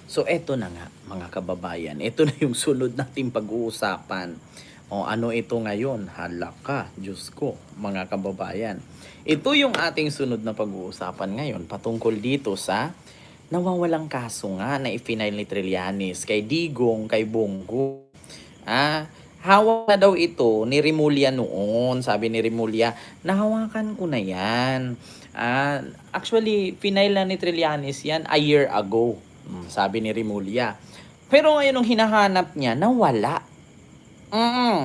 So eto na nga mga kababayan, ito na yung sunod nating pag-uusapan. O ano ito ngayon? Hala ka, Diyos ko, mga kababayan. Ito yung ating sunod na pag-uusapan ngayon patungkol dito sa nawawalang kaso nga na ipinail ni Trillanes kay Digong, kay Bongo. Hawak na daw ito ni Rimulya noon. Sabi ni Rimulya, nahawakan ko na yan. Actually, finail na ni Trillanes yan a year ago. Sabi ni Rimulya. Pero ngayon nung hinahanap niya, nawala.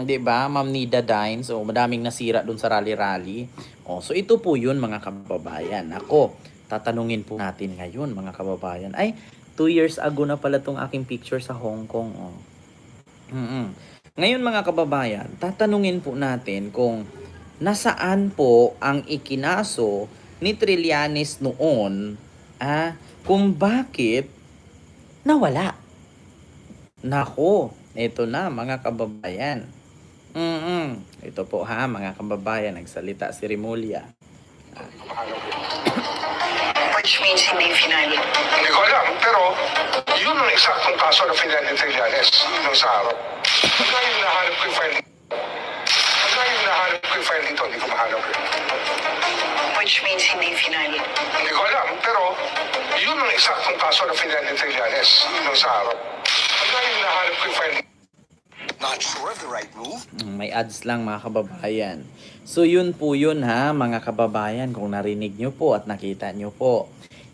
'Di ba? Ma'am Nida Dines, so madaming nasira doon sa rally-rally. So ito po 'yun mga kababayan. Ako, tatanungin po natin ngayon mga kababayan. Ay, 2 years ago na pala tong aking picture sa Hong Kong. Ngayon mga kababayan, tatanungin po natin kung nasaan po ang ikinaso ni Trillanes noon, kung bakit nawala. Nako, ito na mga kababayan. Ito po mga kababayan, nagsalita si Rimulya. Which means hindi final. Hindi ko alam, pero yun ang eksaktong kaso na final ni Trillanes nung sa araw. Pagka yung nahanap ko yung file dito, hindi ko mahanap yun. Which means hindi final. Hindi ko alam, pero yun ang eksaktong kaso na final ni Trillanes nung sa araw. Pagka yung nahanap ko yung file Not sure of the right move? May ads lang mga kababayan. So yun po yun mga kababayan, kung narinig nyo po at nakita nyo po.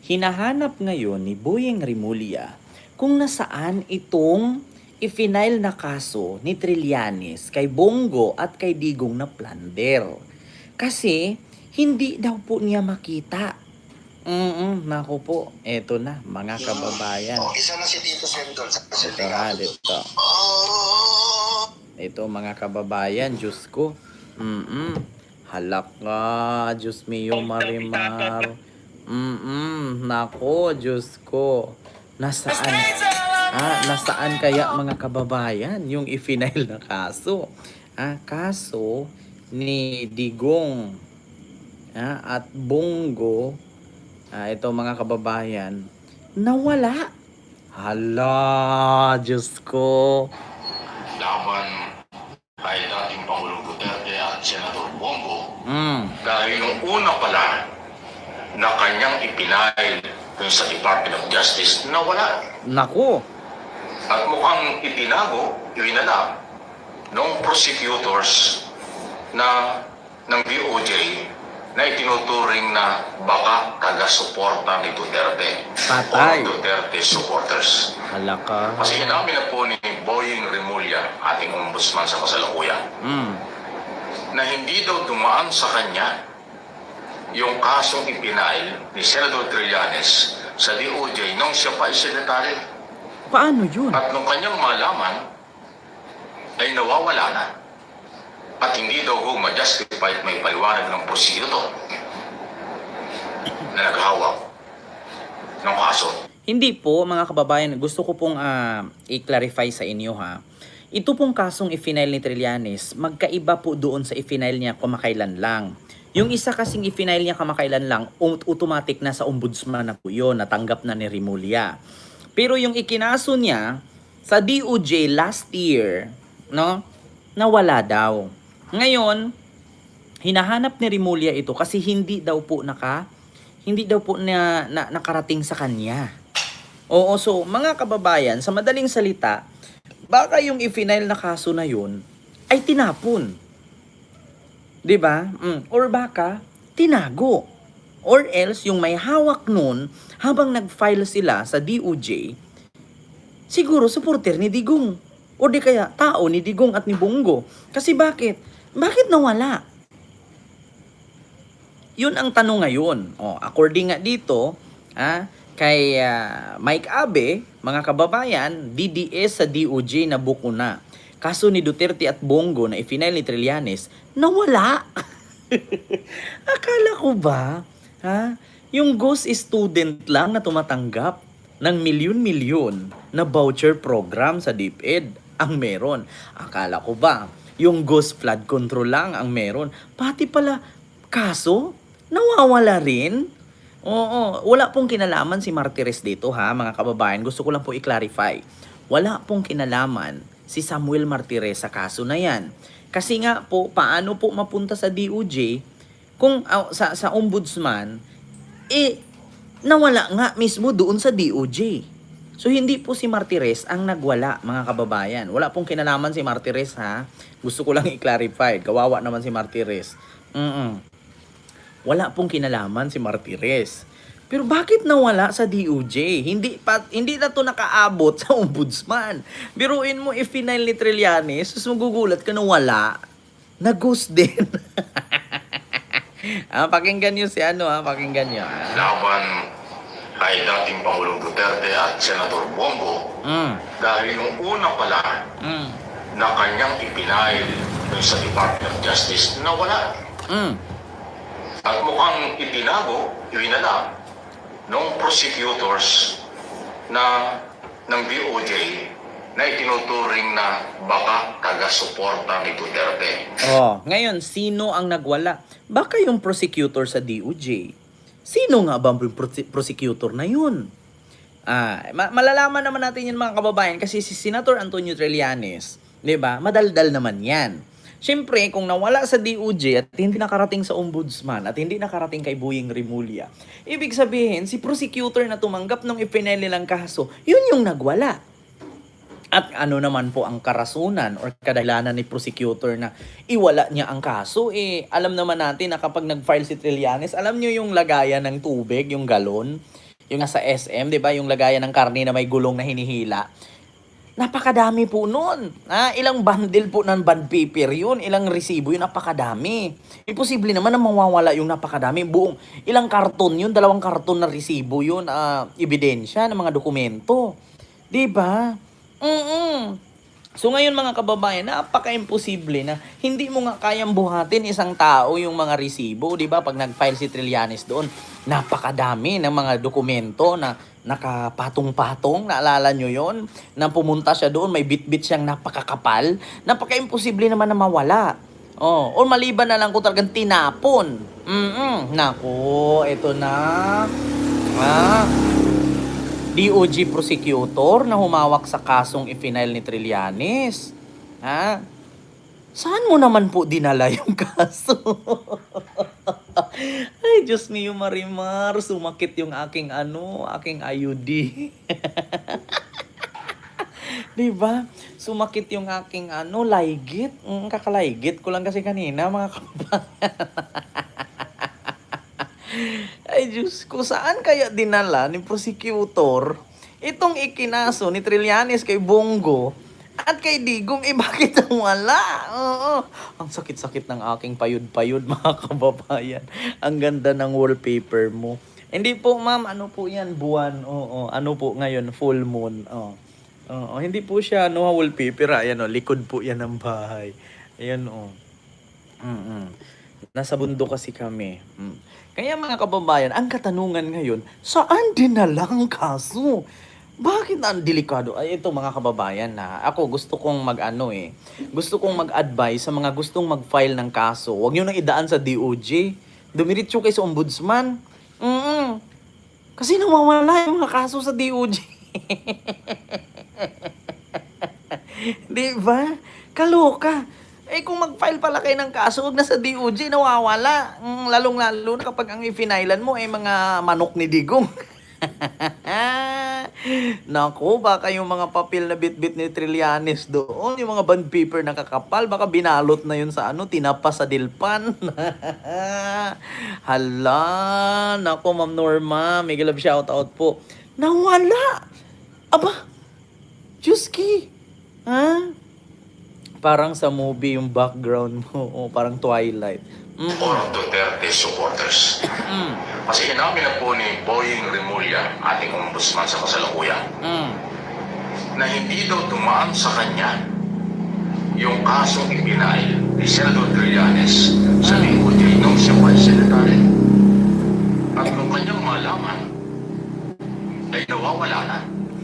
Hinahanap ngayon ni Boyeng Rimulya kung nasaan itong ifinail na kaso ni Trillanes kay Bongo at kay Digong na plunder. Kasi hindi daw po niya makita. Naku po, eto na mga kababayan. Isa na si Tito Sen doon sa Dito. Ito mga kababayan, Diyos ko. Halak ka, Diyos mio Marimar. Nako, Diyos ko. Nasaan kaya mga kababayan yung ifinail na kaso? Kaso ni Digong at Bongo. Ito mga kababayan, nawala. Hala, Diyos ko. Laban kay dating Pangulong Duterte at Senador Bongo dahil yung una pala na kanyang ipinail dun sa Department of Justice na wala. Naku. At mukhang itinago, iwinala ng prosecutors ng DOJ na itinuturing na baka taga-suporta ni Duterte. Patay. O Duterte supporters. Hala ka. Kasi inamin na po ni Boyeng Rimulya, ating ombudsman sa kasalukuyan, na hindi daw dumaan sa kanya yung kasong ipinail ni Senador Trillanes sa DOJ nung siya pa ay sekretary. Paano yun? At nung kanyang malaman, ay nawawala na. At hindi daw ho ma-justify at may paliwanag ng prosecutor na naghawak ng kaso. Hindi po mga kababayan, gusto ko pong i-clarify sa inyo Ito pong kasong ifinail ni Trillanes, magkaiba po doon sa ifinail niya kamakailan lang. Yung isa kasing ifinail niya kamakailan lang, automatic na sa ombudsman na po yun, natanggap na ni Rimulya. Pero yung ikinaso niya sa DOJ last year, nawala daw. Ngayon, hinahanap ni Rimulya ito kasi hindi daw po nakarating sa kanya. So mga kababayan, sa madaling salita, baka yung ifinail na kaso na yun ay tinapon. 'Di ba? Or baka tinago. Or else yung may hawak nun habang nag-file sila sa DOJ, siguro supporter ni Digong. O di kaya tao ni Digong at ni Bongo. Kasi bakit? Bakit nawala? Yun ang tanong ngayon. According nga dito, kay Mike Abe, mga kababayan, DDS sa DOJ na buko na. Kaso ni Duterte at Bongo na ifinail ni Trillanes, nawala. Akala ko ba, yung ghost student lang na tumatanggap ng milyon-milyon na voucher program sa DepEd ang meron. Akala ko ba, yung ghost flood control lang ang meron. Pati pala, kaso, nawawala rin. Oo, wala pong kinalaman si Martires dito ha, mga kababayan. Gusto ko lang po i-clarify. Wala pong kinalaman si Samuel Martires sa kaso na yan. Kasi nga po, paano po mapunta sa DOJ kung sa ombudsman, nawala nga mismo doon sa DOJ. So, hindi po si Martires ang nagwala, mga kababayan. Wala pong kinalaman si Martires, ha? Gusto ko lang i-clarify. Kawawa naman si Martires. Wala pong kinalaman si Martires. Pero bakit nawala sa DOJ? Hindi na to nakaabot sa ombudsman. Biruin mo, final ni Trillanes, sus magugulat ka na wala. Na-ghost din. Pakinggan nyo si pakinggan nyo. Laban kay dating Pangulong Duterte at Senador Bongo dahil yung una pala na kanyang ipinail dun sa Department of Justice na wala. At mukhang itinago, iwinala ng prosecutors ng DOJ na itinuturing na baka taga-suporta ni Duterte. Ngayon, sino ang nagwala? Baka yung prosecutor sa DOJ. Sino nga ba ang prosecutor na yun? Malalaman naman natin yan mga kababayan kasi si Senator Antonio Trillanes, di ba? Madaldal naman yan. Siyempre, kung nawala sa DOJ at hindi nakarating sa ombudsman at hindi nakarating kay Boying Rimulya, ibig sabihin, si prosecutor na tumanggap ng ipinel nilang kaso, yun yung nagwala. At ano naman po ang karasunan or kadahilanan ni prosecutor na iwala niya ang kaso? Alam naman natin na kapag nag-file si Trillanes, alam niyo yung lagayan ng tubig, yung galon, yung nasa SM, di ba? Yung lagayan ng karne na may gulong na hinihila. Napakadami po nun. Ilang bundle po ng bond paper yun, ilang resibo yun, napakadami. Imposible naman na mawawala yung napakadami. Buong ilang karton yun, 2 karton na resibo yun, ebidensya ng mga dokumento. Di ba? So ngayon mga kababayan, napaka-imposible na hindi mo nga kayang buhatin isang tao yung mga resibo, di ba? Pag nag-file si Trillanes doon, napakadami ng mga dokumento na nakapatong-patong, naalala nyo yon? Na pumunta siya doon, may bit-bit siyang napakakapal, napaka-imposible naman na mawala. O maliban na lang kung talagang tinapon. Nako, eto na. DOJ prosecutor na humawak sa kasong ipinail ni Trillanes. Saan mo naman po dinala yung kaso? Ay, Diyos mio Marimar, sumakit yung aking IUD. Diba? Sumakit yung aking laygit. Kakalaygit ko lang kasi kanina, mga kabayan. Ay, Diyos ko, saan kaya dinala ni prosecutor itong ikinaso ni Trillanes kay Bongo at kay Digong? Bakit wala? Ang sakit-sakit ng aking payud-payud, mga kababayan. Ang ganda ng wallpaper mo. Hindi po, ma'am, ano po yan? Buwan. Ano po ngayon? Full moon. Hindi po siya, wallpaper. Ayan, likod po yan ng bahay. Ayan, Nasa bundok kasi kami. Kaya mga kababayan, ang katanungan ngayon, saan dinala ang kaso? Bakit ang delikado? Ay, ito mga kababayan na ako gusto kong gusto kong mag-advise sa mga gustong mag-file ng kaso. Huwag nyo nang idaan sa DOJ. Dumiritso kayo sa ombudsman. Kasi nawawala yung mga kaso sa DOJ. Di ba? Kaloka. Kung mag-file pala kayo ng kaso, huwag na sa DOJ, nawawala. Lalong-lalo na kapag ang ifinailan mo mga manok ni Digong. Naku, baka yung mga papel na bit-bit ni Trillanes doon, yung mga bond paper na kakapal, baka binalot na yun sa tinapa sa dilpan. Hala, naku, Ma'am Norma, may love shoutout po. Nawala! Aba, Diyuski! Parang sa movie yung background mo, parang Twilight. Or Duterte supporters. Kasi inamin na po ni Boying Rimulya, ating ombudsman sa kasalukuyan, na hindi daw dumaan sa kanya yung kasong ipinail ni Senador Trillanes sa DOJ nung siya vice secretary. At nung kanyang malaman, ay nawawala na.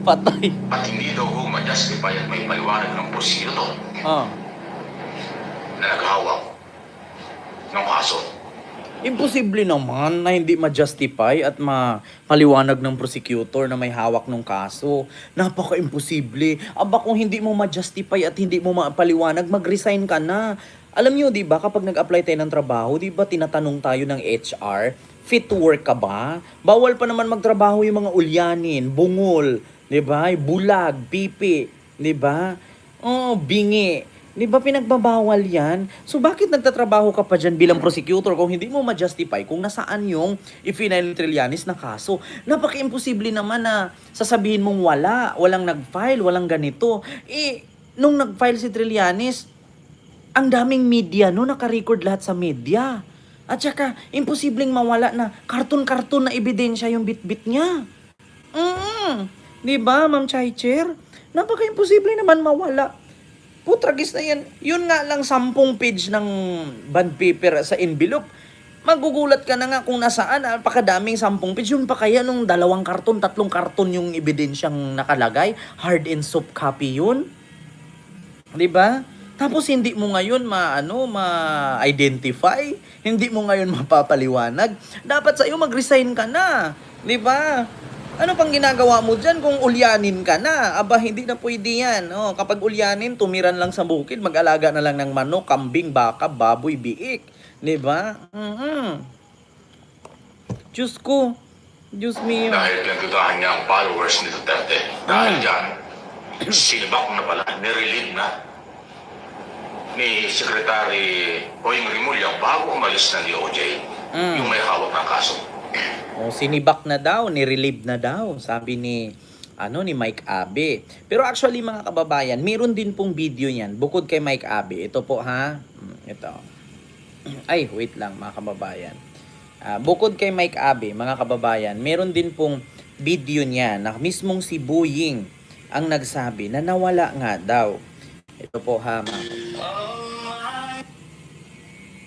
Patay. At hindi daw ma-justify at may paliwanag ng prosecutor na naghawak ng kaso. Imposible naman na hindi ma-justify at maliwanag ng prosecutor na may hawak ng kaso. Napaka-imposible. Aba kung hindi mo ma-justify at hindi mo mapaliwanag, mag-resign ka na. Alam nyo, di ba, kapag nag-apply tayo ng trabaho, di ba, tinatanong tayo ng HR, fit to work ka ba? Bawal pa naman magtrabaho yung mga ulyanin, bungol, di ba, bulag, pipi, di ba? Oh, bingi. Di ba pinagbabawal yan? So bakit nagtatrabaho ka pa dyan bilang prosecutor kung hindi mo ma-justify kung nasaan yung i-final ni Trillanes na kaso? Napaka-imposible naman na sasabihin mong walang nag-file, walang ganito. Nung nag-file si Trillanes, ang daming media, no? Naka-record lahat sa media. At saka, imposibleng mawala na karton-karton na ebidensya yung bit-bit niya. Di ba, Ma'am Chaicher? Napaka-imposible naman mawala. Putragis na yan. Yun nga lang 10 page ng bond paper sa envelope. Magugulat ka na nga kung nasaan. Napakadaming 10 page. Yun pa kaya nung 2 karton, 3 karton yung ebidensyang nakalagay. Hard and soft copy yun. Diba? Tapos hindi mo ngayon ma-identify. Hindi mo ngayon mapapaliwanag. Dapat sa'yo mag-resign ka na. Diba? Ano pang ginagawa mo dyan kung ulyanin ka na? Aba, hindi na pwede yan. Oh, kapag ulyanin, tumiran lang sa bukid, mag-alaga na lang ng manok, kambing, baka, baboy, biik. Diba? Diyos ko. Diyos mio. Dahil pinagdudahan niya ang followers ni Duterte. Dahil dyan, sinibak na pala, nirelieve na ni Secretary Boying Rimulya bago umalis ng DOJ yung may hawak ng kaso. O, sinibak na daw, nirelieve na daw, sabi ni Mike Abe. Pero actually mga kababayan, meron din pong video niyan bukod kay Mike Abe. Ito po ha. Ito. Ay, wait lang mga kababayan. Bukod kay Mike Abe, mga kababayan, meron din pong video niya na mismong si Boying ang nagsabi na nawala nga daw. Ito po ha,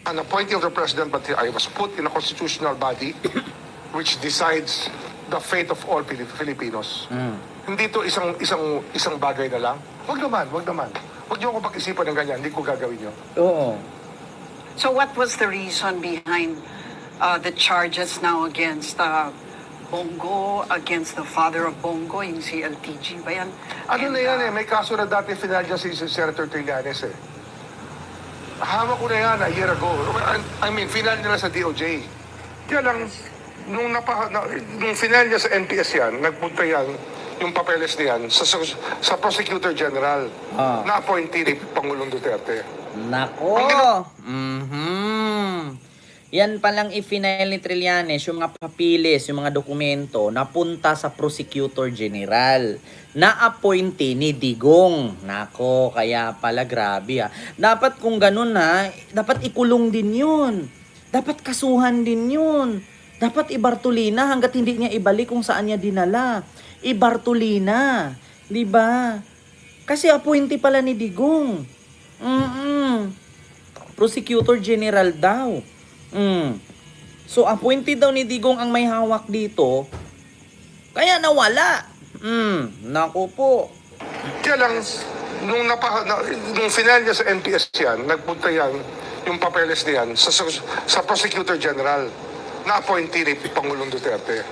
An appointee of the president, but I was put in a constitutional body which decides the fate of all Filipinos. Hindi to isang bagay na lang. Wag naman. Wag niyo ako pag-isipan ng ganyan, hindi ko gagawin yun. Oo. So what was the reason behind the charges now against Bongo, against the father of Bongo, yung si LTG ba yan? Ano na yan may kaso na dati final dyan si Senator Trillanes Hawak ko na yan a year ago. I mean, final nila sa DOJ. Kaya lang, nung final niya sa NPS yan, nagpunta yan, yung papeles niyan, sa Prosecutor General, na appointee ni Pangulong Duterte. Nako! Yan palang i-final ni Trillanes, yung mga papilis, yung mga dokumento, napunta sa Prosecutor General, na appointee ni Digong. Nako, kaya pala grabe Dapat kung ganun dapat ikulong din yun. Dapat kasuhan din yun. Dapat ibartolina hanggat hindi niya ibalik kung saan niya dinala. Ibartolina. Diba? Kasi appointee pala ni Digong. Prosecutor General daw. So, appointee daw ni Digong ang may hawak dito. Kaya nawala. Naku po. Kaya lang, nung final niya sa NPS yan, nagpunta yan, yung papeles niyan, sa Prosecutor General, na appointee ni Pangulong Duterte.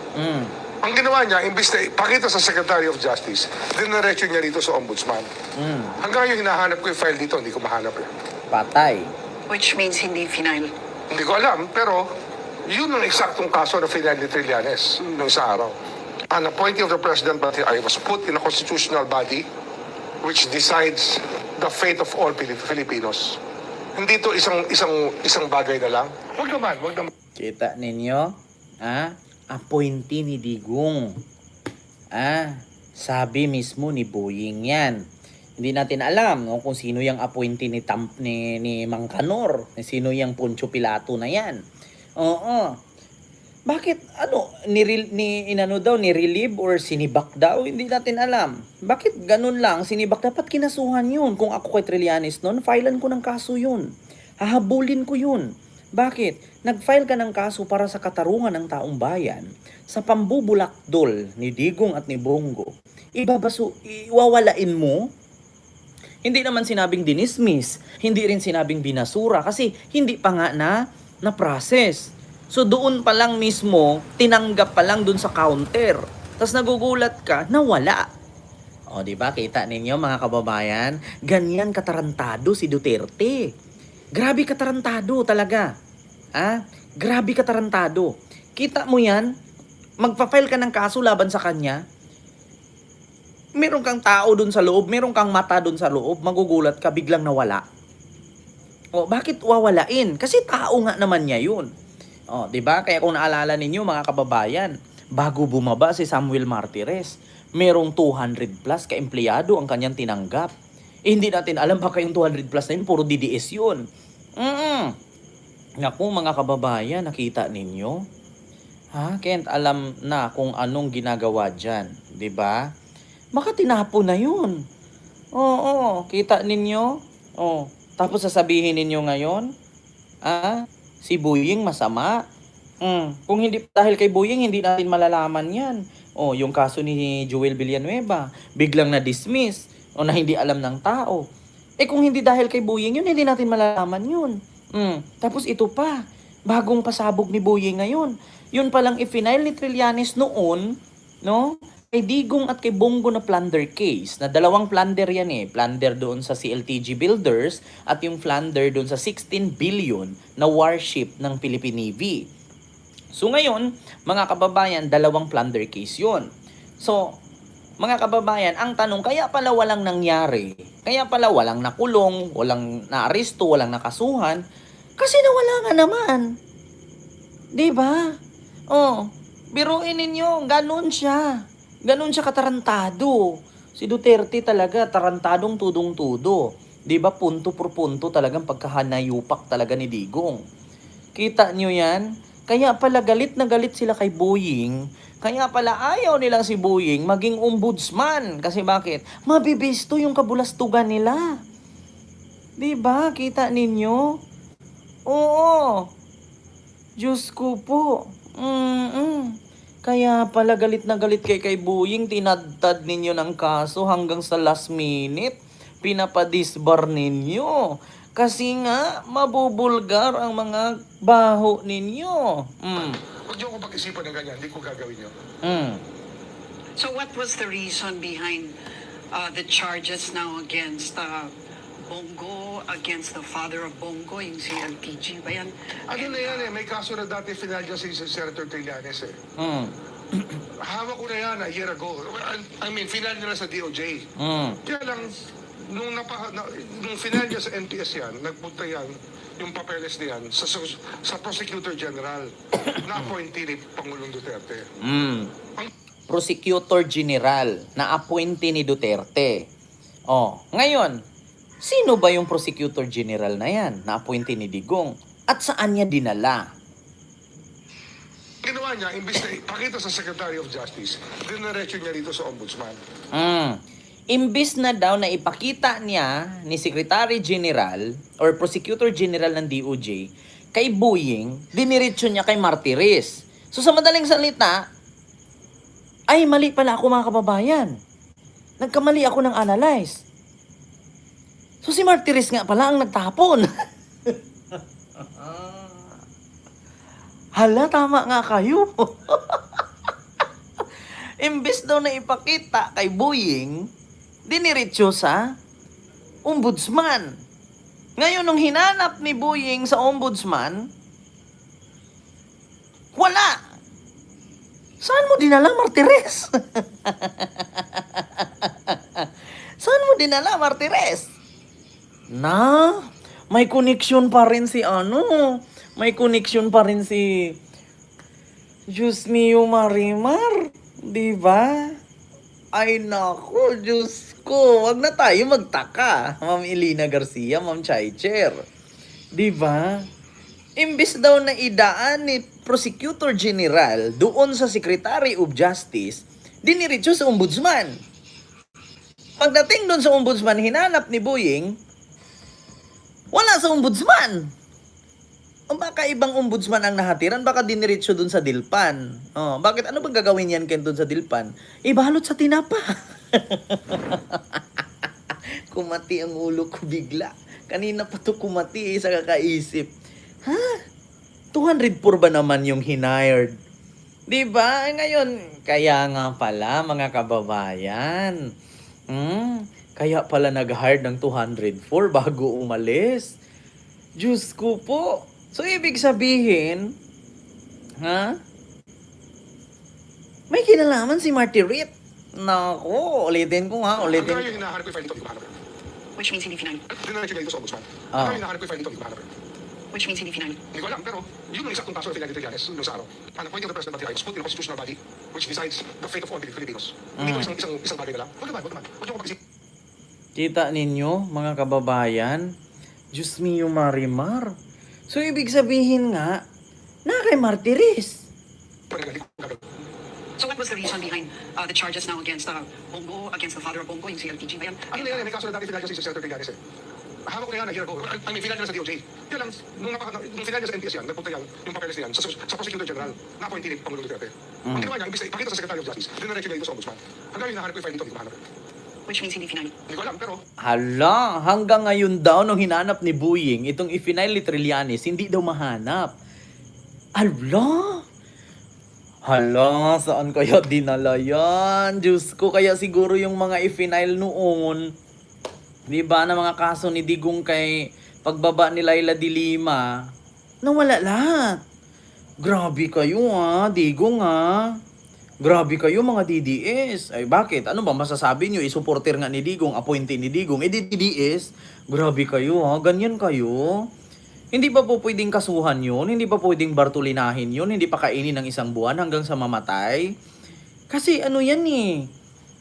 Ang ginawa niya, imbis na ipakita sa Secretary of Justice, dinaretso niya rito sa Ombudsman. Hanggang yung hinahanap ko yung file dito, hindi ko mahanap Patay. Which means hindi final. Hindi ko alam, pero yun ang eksaktong kaso na final ni Trillanes nung sa araw. An appointee of the president, but I was put in a constitutional body which decides the fate of all Filipinos. Hindi to isang bagay na lang. Wag naman. Kita ninyo? Appointee ni Digong. Sabi mismo ni Boying yan. Hindi natin alam kung sino yung appointee ni Mang Kanor, sino yung Poncio Pilato na yan. Oo. Bakit ni-relieve or sinibak daw? Hindi natin alam. Bakit ganun lang sinibak? Dapat kinasuhan yun. Kung ako kay Trillanes noon, filean ko ng kaso yun. Hahabulin ko yun. Bakit? Nag-file ka ng kaso para sa katarungan ng taong bayan sa pambubulakdol ni Digong at ni Bongo. Iwawalain mo? Hindi naman sinabing dinismiss, hindi rin sinabing binasura kasi hindi pa nga na process. So doon pa lang mismo, tinanggap pa lang doon sa counter. Tapos nagugulat ka na wala. O, di ba? Kita ninyo mga kababayan, ganyan katarantado si Duterte. Grabe katarantado talaga. Grabe katarantado. Kita mo yan, magpa-file ka ng kaso laban sa kanya, meron kang tao dun sa loob, meron kang mata dun sa loob, magugulat ka, biglang nawala. O, bakit wawalain? Kasi tao nga naman niya yun. O, di ba? Kaya kung naalala ninyo mga kababayan, bago bumaba si Samuel Martires, merong 200 plus ka-empleyado ang kanyang tinanggap. Hindi natin alam baka yung 200 plus na yun, puro DDS yun. Naku mga kababayan, nakita ninyo? Kaya alam na kung anong ginagawa dyan. Diba? Baka tinapo na yun. Oo, kita ninyo? Tapos sasabihin ninyo ngayon, si Boying masama. Kung hindi dahil kay Boying, hindi natin malalaman yan. Yung kaso ni Joel Villanueva, biglang na-dismiss o na hindi alam ng tao. Kung hindi dahil kay Boying yun, hindi natin malalaman yun. Tapos ito pa, bagong pasabog ni Boying ngayon. Yun palang i-final ni Trillanes noon, no? Kay Digong at kay Bongo na plunder case, na dalawang plunder yan plunder doon sa CLTG Builders at yung plunder doon sa 16 billion na warship ng Philippine Navy. So ngayon, mga kababayan, dalawang plunder case yun. So, mga kababayan, ang tanong, kaya pala walang nangyari, kaya pala walang nakulong, walang naaresto, walang nakasuhan, kasi nawala nga naman. Diba? Biruin ninyo, ganun siya. Ganun siya katarantado. Si Duterte talaga, tarantadong tudong-tudo. Diba, punto por punto talagang pagkahanayupak talaga ni Digong. Kita nyo yan? Kaya pala galit na galit sila kay Boying. Kaya pala ayaw nilang si Boying maging ombudsman. Kasi bakit? Mabibisto yung kabulastugan nila. Diba? Kita ninyo? Oo. Diyos ko po. Kaya pala galit na galit kay Boying. Tinadtad ninyo ng kaso hanggang sa last minute. Pinapadisbar ninyo. Kasi nga, mabubulgar ang mga baho ninyo. Huwag niyo akong pag-isipan ng ganyan, hindi ko gagawin yun. So what was the reason behind the charges now against Bongo, against the father of Bongo, yung si LTG ba yan? Ano na yan may kaso na dati final dyan si Senator Trillanes Hawak ko na yan a year ago. I mean, final nila sa DOJ. Kaya lang, nung final niya sa NPS yan, nagpunta yan, yung papeles niyan, sa Prosecutor General, na-appointee ni Pangulong Duterte. Prosecutor General, na-appointee ni Duterte. Ngayon, sino ba yung Prosecutor General na yan, na-appointee ni Digong? At saan niya dinala? Ginawa niya, imbis na ipakita sa Secretary of Justice, dinaretso niya dito sa Ombudsman. Imbis na daw na ipakita niya ni Secretary General or Prosecutor General ng DOJ kay Boying, diniretso niya kay Martires. So sa madaling salita, ay mali pala ako mga kababayan. Nagkamali ako ng analyze. So si Martires nga pala ang nagtapon. Hala, tama nga kayo. Imbis daw na ipakita kay Boying, diniretso sa ombudsman. Ngayon, nung hinanap ni Boying sa ombudsman, wala. Saan mo dinala, Martires? Saan mo dinala, Martires? May connection pa rin si may connection pa rin si Diyos mio Marimar. Diba? Ay nako, Diyos ko. Wag na tayo magtaka. Ma'am Elena Garcia, Ma'am Chaicher. Diba? Imbis daw na idaan ni Prosecutor General doon sa Secretary of Justice, diniretso sa Ombudsman. Pagdating doon sa Ombudsman, hinanap ni Boying, wala sa Ombudsman. O baka ibang ombudsman ang nahatiran, baka diniretso dun sa Dilpan. Bakit? Ano bang gagawin yan dun sa Dilpan? Ibalot sa tinapa. Kumati ang ulo ko bigla. Kanina pa to kumati sa kakaisip. 204 ba naman yung hired? Di ba? Ngayon, kaya nga pala mga kababayan. Kaya pala nag-hire ng 204 bago umalis. Diyos ko po. So, ibig sabihin, may kinalaman si Marty Ritt. Nako, ulitin ko ha, ulitin. Hanggang ngayon, hinahanap ko yung file nito, hindi ko mahanap. Which means hindi final. Dinaretso nila ito sa ombudsman. Ah. Hanggang ngayon, hinahanap ko yung file nito, hindi ko mahanap. Which means hindi final. Hindi ko alam, pero yun ang isaktong kaso ng Fidel Trillanes nung sa araw. An appointing the President of the Ayos put in a constitutional body which decides the fate of all Filipinos. Hindi ko isang bagay na lang. Huwag naman. Huwag niyo ko pag-isip. Kita ninyo, mga kababayan, Diyos mio Marimar. So, ibig sabihin nga, na kay Martires. So what was the reason behind the charges now against Bongo, against the father of Bongo, yung si LTG ba yan? Ano na yan, may kaso na dati Fidel si Senator Trillanes eh. Hawak ko na yan a year ago. I mean, final na sa DOJ. Kaya lang, nung final niya sa NTS yan, nagpunta yan, yung papeles na yan, sa Prosecutor General, na-appointed ni Pangulong Duterte. Ang ginawa niya, imbis na ipakita sa Secretary of Justice, dinaretso niya ito sa ombudsman. Hanggang ngayon, hinahanap ko yung file nito, hindi ko mahanap. Which means hindi final. Hindi ko alam, pero Hala, hanggang ngayon daw nung hinanap ni Buying, itong i-final ni Trillanes, hindi daw mahanap. Hala, saan kaya dinala yan? Diyos ko, kaya siguro yung mga i-final noon, di ba, na mga kaso ni Digong kay pagbaba ni Laila de Lima, nawala lahat. Grabe kayo Digong Grabe kayo mga DDS. Ay bakit? Ano ba masasabi nyo? I-supporter nga ni Digong, appointee ni Digong. DDS, grabe kayo ganyan kayo. Hindi pa po pwedeng kasuhan yun? Hindi pa pwedeng bartulinahin yun? Hindi pa kainin ng isang buwan hanggang sa mamatay? Kasi ano yan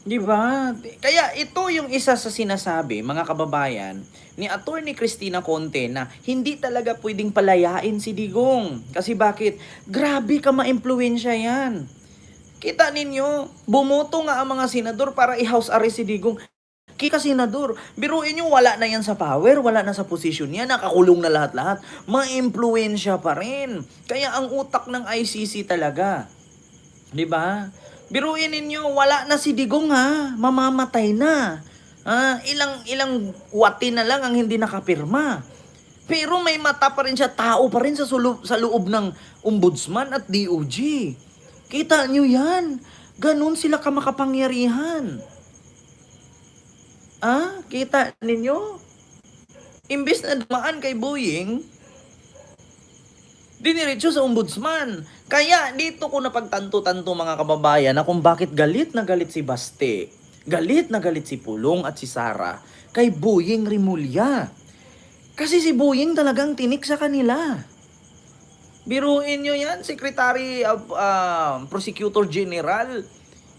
Di ba? Kaya ito yung isa sa sinasabi, mga kababayan, ni Attorney Cristina Conte na hindi talaga pwedeng palayain si Digong. Kasi bakit? Grabe ka ma-impluwensya yan. Kita ninyo, bumoto nga ang mga senador para i-house arrest si Digong. Kika senador, biruin nyo, wala na yan sa power, wala na sa posisyon niya, nakakulong na lahat-lahat. Ma-impluwensya pa rin. Kaya ang utak ng ICC talaga. Di ba? Biruin ninyo, wala na si Digong mamamatay na. Ilang wati na lang ang hindi nakapirma. Pero may mata pa rin siya, tao pa rin sa loob ng ombudsman at DOJ. Kita nyo yan. Ganon sila kamakapangyarihan. Kita ninyo? Imbes na dumaan kay Buying, diniretso sa ombudsman. Kaya dito ko napagtanto-tanto mga kababayan na kung bakit galit na galit si Baste, galit na galit si Pulong at si Sara kay Buying Rimulya. Kasi si Buying talagang tinik sa kanila. Biruin nyo yan, Secretary of Prosecutor General,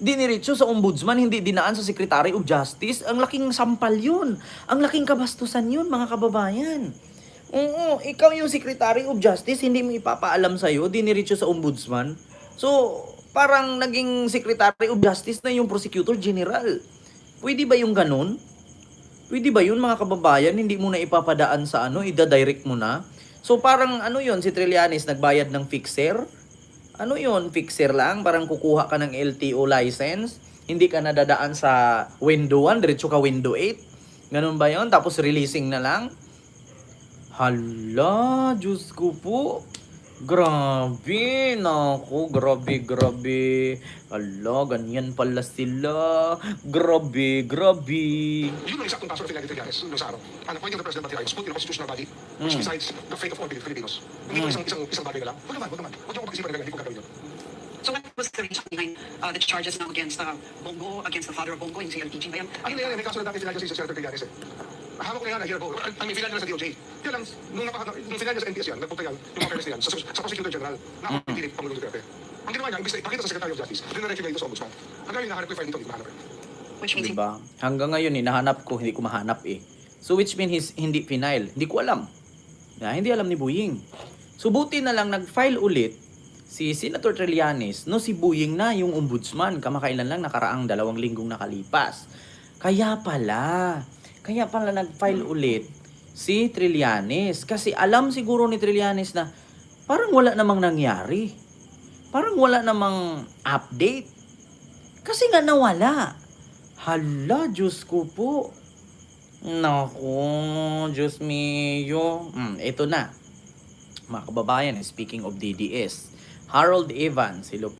diniretso sa ombudsman, hindi dinaan sa Secretary of Justice. Ang laking sampal yun. Ang laking kabastusan yun, mga kababayan. Oo, ikaw yung Secretary of Justice, hindi mo ipapaalam sa'yo, diniretso sa ombudsman. So, parang naging Secretary of Justice na yung Prosecutor General. Pwede ba yung ganun? Pwede ba yun, mga kababayan? Hindi mo na ipapadaan sa ida-direct mo na? So, parang yun, si Trillanes nagbayad ng fixer? Ano yun, fixer lang? Parang kukuha ka ng LTO license? Hindi ka nadadaan sa window 1, diretso ka window 8? Ganun ba yun? Tapos releasing na lang? Hala, Diyos ko po. Grabe, grabe. Hala, ganyan pala sila. Grabe. yun ang isaktong kaso ng Fidel Trillanes nung sa araw. An appointing the President of the Ayos put in a constitutional body which decides the fate of all Filipinos. Hindi ko isang bagay na lang. Huwag naman. Huwag niyo ko pag-isipan na hindi ko gagawin yun. So what was the reason behind the charges now against Bongo, against the father of Bongo, yung si LTG ba yan? Ano na yan, may kaso na dati Fidel si Senator Trillanes eh. Hawak ko na yan a year ago. I mean, final na sa DOJ. Kaya lang, nung final niya sa NTS yan, nagpunta yan, yung papeles na yan, sa Prosecutor General, na-appointed ni Pangulong Duterte. Ang ginawa niya, imbis na ipakita sa Secretary of Justice, dinaretso niya ito sa ombudsman. Hanggang ngayon, hinahanap ko yung file nito, hindi ko mahanap. Which means Diba? Hanggang ngayon, hinahanap ko, hindi ko mahanap So, which means hindi final. Hindi ko alam. Hindi alam ni Buying. So, buti na lang nag-file ulit si Senator Trillanes, si Buying na yung ombudsman. Kamakailan lang, nakaraang 2 linggong nakalipas. Kaya pala nag-file ulit si Trillanes. Kasi alam siguro ni Trillanes na parang wala namang nangyari. Parang wala namang update. Kasi nga nawala. Hala, Diyos ko po. Naku, Diyos mio. Ito na. mga kababayan, speaking of DDS, Harold Evans, hello